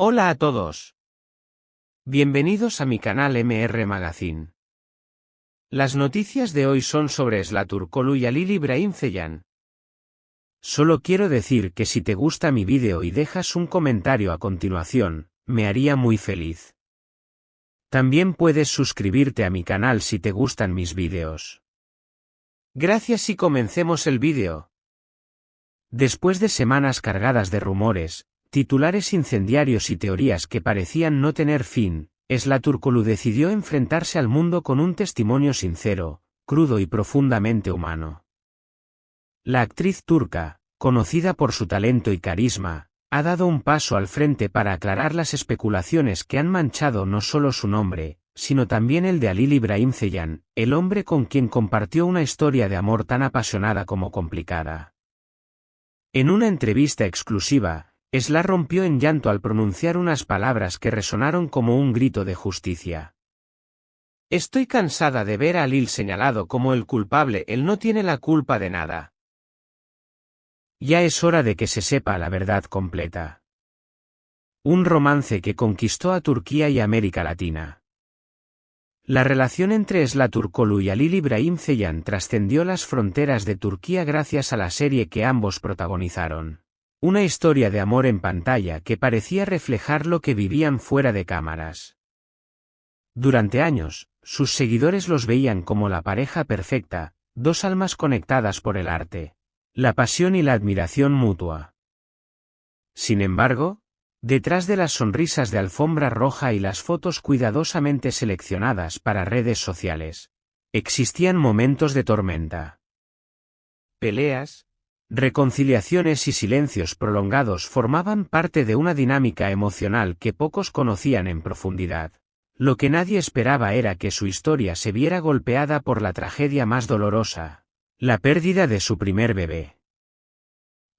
Hola a todos. Bienvenidos a mi canal MR Magazine. Las noticias de hoy son sobre Sıla Türkoğlu y Halil İbrahim Ceylan. Solo quiero decir que si te gusta mi vídeo y dejas un comentario a continuación, me haría muy feliz. También puedes suscribirte a mi canal si te gustan mis vídeos. Gracias y comencemos el vídeo. Después de semanas cargadas de rumores, titulares incendiarios y teorías que parecían no tener fin, Sıla Türkoğlu decidió enfrentarse al mundo con un testimonio sincero, crudo y profundamente humano. La actriz turca, conocida por su talento y carisma, ha dado un paso al frente para aclarar las especulaciones que han manchado no solo su nombre, sino también el de Halil İbrahim Ceylan, el hombre con quien compartió una historia de amor tan apasionada como complicada. En una entrevista exclusiva, Sıla rompió en llanto al pronunciar unas palabras que resonaron como un grito de justicia. Estoy cansada de ver a Halil señalado como el culpable, él no tiene la culpa de nada. Ya es hora de que se sepa la verdad completa. Un romance que conquistó a Turquía y América Latina. La relación entre Sıla Türkoğlu y Halil İbrahim Ceylan trascendió las fronteras de Turquía gracias a la serie que ambos protagonizaron. Una historia de amor en pantalla que parecía reflejar lo que vivían fuera de cámaras. Durante años, sus seguidores los veían como la pareja perfecta, dos almas conectadas por el arte, la pasión y la admiración mutua. Sin embargo, detrás de las sonrisas de alfombra roja y las fotos cuidadosamente seleccionadas para redes sociales, existían momentos de tormenta. Peleas, reconciliaciones y silencios prolongados formaban parte de una dinámica emocional que pocos conocían en profundidad. Lo que nadie esperaba era que su historia se viera golpeada por la tragedia más dolorosa, la pérdida de su primer bebé.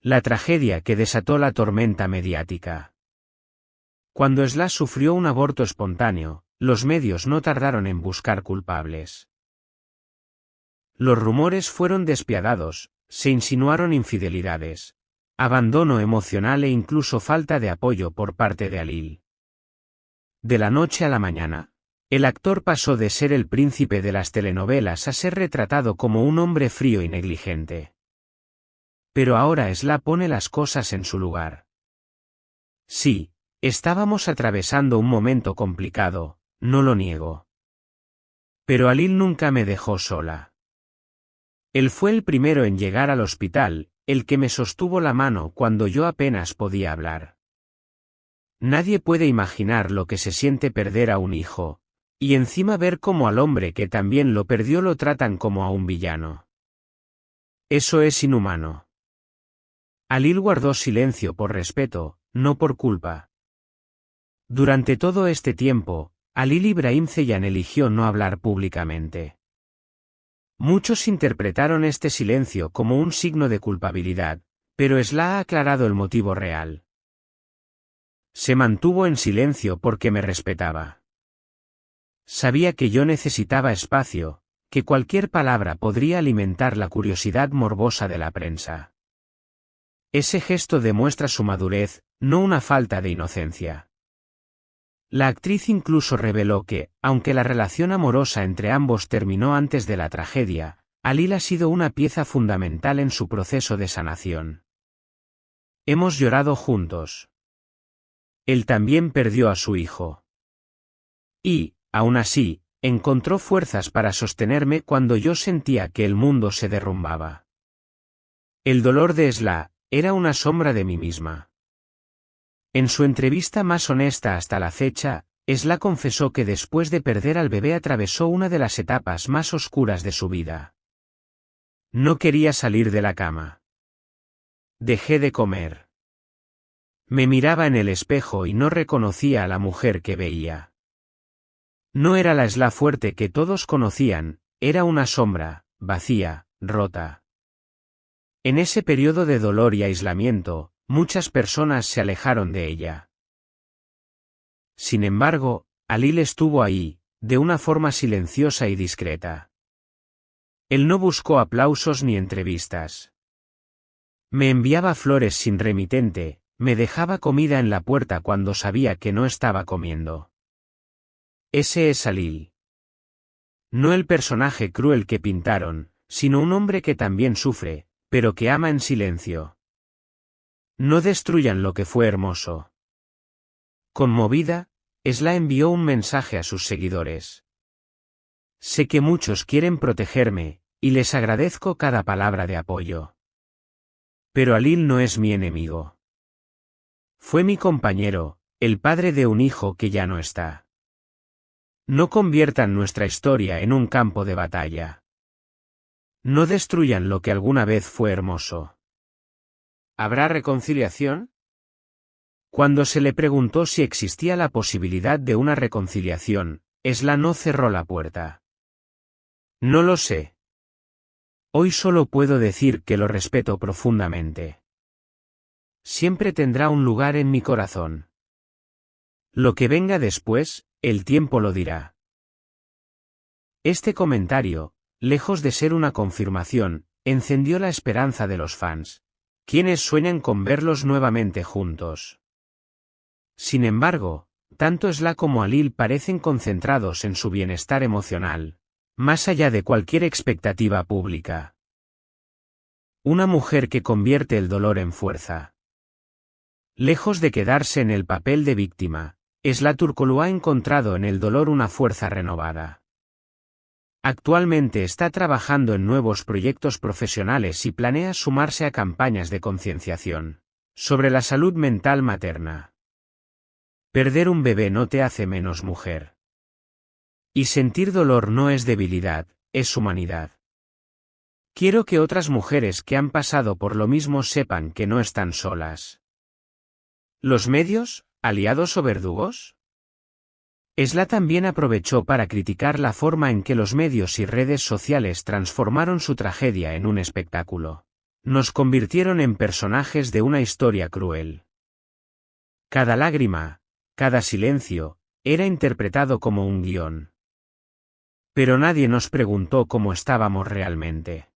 La tragedia que desató la tormenta mediática. Cuando Sıla sufrió un aborto espontáneo, los medios no tardaron en buscar culpables. Los rumores fueron despiadados, se insinuaron infidelidades, abandono emocional e incluso falta de apoyo por parte de Halil. De la noche a la mañana, el actor pasó de ser el príncipe de las telenovelas a ser retratado como un hombre frío y negligente. Pero ahora Sıla pone las cosas en su lugar. Sí, estábamos atravesando un momento complicado, no lo niego. Pero Halil nunca me dejó sola. Él fue el primero en llegar al hospital, el que me sostuvo la mano cuando yo apenas podía hablar. Nadie puede imaginar lo que se siente perder a un hijo, y encima ver cómo al hombre que también lo perdió lo tratan como a un villano. Eso es inhumano. Halil guardó silencio por respeto, no por culpa. Durante todo este tiempo, Halil İbrahim Ceylan eligió no hablar públicamente. Muchos interpretaron este silencio como un signo de culpabilidad, pero Sıla ha aclarado el motivo real. Se mantuvo en silencio porque me respetaba. Sabía que yo necesitaba espacio, que cualquier palabra podría alimentar la curiosidad morbosa de la prensa. Ese gesto demuestra su madurez, no una falta de inocencia. La actriz incluso reveló que, aunque la relación amorosa entre ambos terminó antes de la tragedia, Halil ha sido una pieza fundamental en su proceso de sanación. Hemos llorado juntos. Él también perdió a su hijo. Y, aún así, encontró fuerzas para sostenerme cuando yo sentía que el mundo se derrumbaba. El dolor de Sıla era una sombra de mí misma. En su entrevista más honesta hasta la fecha, Sıla confesó que después de perder al bebé atravesó una de las etapas más oscuras de su vida. No quería salir de la cama. Dejé de comer. Me miraba en el espejo y no reconocía a la mujer que veía. No era la Sıla fuerte que todos conocían, era una sombra, vacía, rota. En ese periodo de dolor y aislamiento, muchas personas se alejaron de ella. Sin embargo, Halil estuvo ahí, de una forma silenciosa y discreta. Él no buscó aplausos ni entrevistas. Me enviaba flores sin remitente, Me dejaba comida en la puerta cuando sabía que no estaba comiendo. Ese es Alil. No el personaje cruel que pintaron, sino un hombre que también sufre, pero que ama en silencio. No destruyan lo que fue hermoso. Conmovida, Esla envió un mensaje a sus seguidores. Sé que muchos quieren protegerme, y les agradezco cada palabra de apoyo. Pero Alil no es mi enemigo. Fue mi compañero, el padre de un hijo que ya no está. No conviertan nuestra historia en un campo de batalla. No destruyan lo que alguna vez fue hermoso. ¿Habrá reconciliación? Cuando se le preguntó si existía la posibilidad de una reconciliación, Esla no cerró la puerta. No lo sé. Hoy solo puedo decir que lo respeto profundamente. Siempre tendrá un lugar en mi corazón. Lo que venga después, el tiempo lo dirá. Este comentario, lejos de ser una confirmación, encendió la esperanza de los fans, quienes sueñan con verlos nuevamente juntos. Sin embargo, tanto Esla como Alil parecen concentrados en su bienestar emocional, más allá de cualquier expectativa pública. Una mujer que convierte el dolor en fuerza. Lejos de quedarse en el papel de víctima, Esla Turkoglu ha encontrado en el dolor una fuerza renovada. Actualmente está trabajando en nuevos proyectos profesionales y planea sumarse a campañas de concienciación sobre la salud mental materna. Perder un bebé no te hace menos mujer. Y sentir dolor no es debilidad, es humanidad. Quiero que otras mujeres que han pasado por lo mismo sepan que no están solas. ¿Los medios, aliados o verdugos? Esla también aprovechó para criticar la forma en que los medios y redes sociales transformaron su tragedia en un espectáculo. Nos convirtieron en personajes de una historia cruel. Cada lágrima, cada silencio, era interpretado como un guión. Pero nadie nos preguntó cómo estábamos realmente.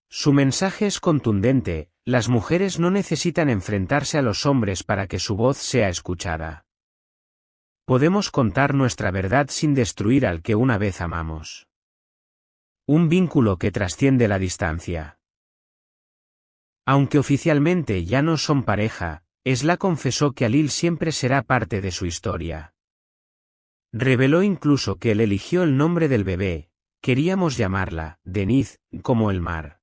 Su mensaje es contundente: las mujeres no necesitan enfrentarse a los hombres para que su voz sea escuchada. Podemos contar nuestra verdad sin destruir al que una vez amamos. Un vínculo que trasciende la distancia. Aunque oficialmente ya no son pareja, Esla confesó que Alil siempre será parte de su historia. Reveló incluso que él eligió el nombre del bebé: queríamos llamarla Deniz, como el mar.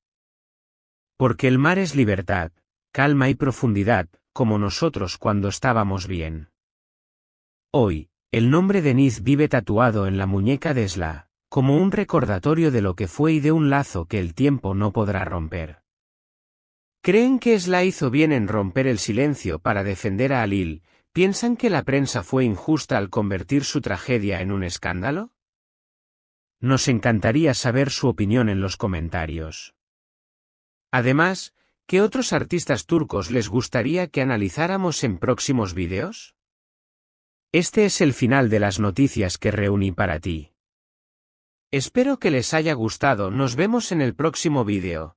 Porque el mar es libertad, calma y profundidad, como nosotros cuando estábamos bien. Hoy, el nombre Deniz vive tatuado en la muñeca de Esla, como un recordatorio de lo que fue y de un lazo que el tiempo no podrá romper. ¿Creen que Esla hizo bien en romper el silencio para defender a Alil? ¿Piensan que la prensa fue injusta al convertir su tragedia en un escándalo? Nos encantaría saber su opinión en los comentarios. Además, ¿qué otros artistas turcos les gustaría que analizáramos en próximos vídeos? Este es el final de las noticias que reuní para ti. Espero que les haya gustado. Nos vemos en el próximo vídeo.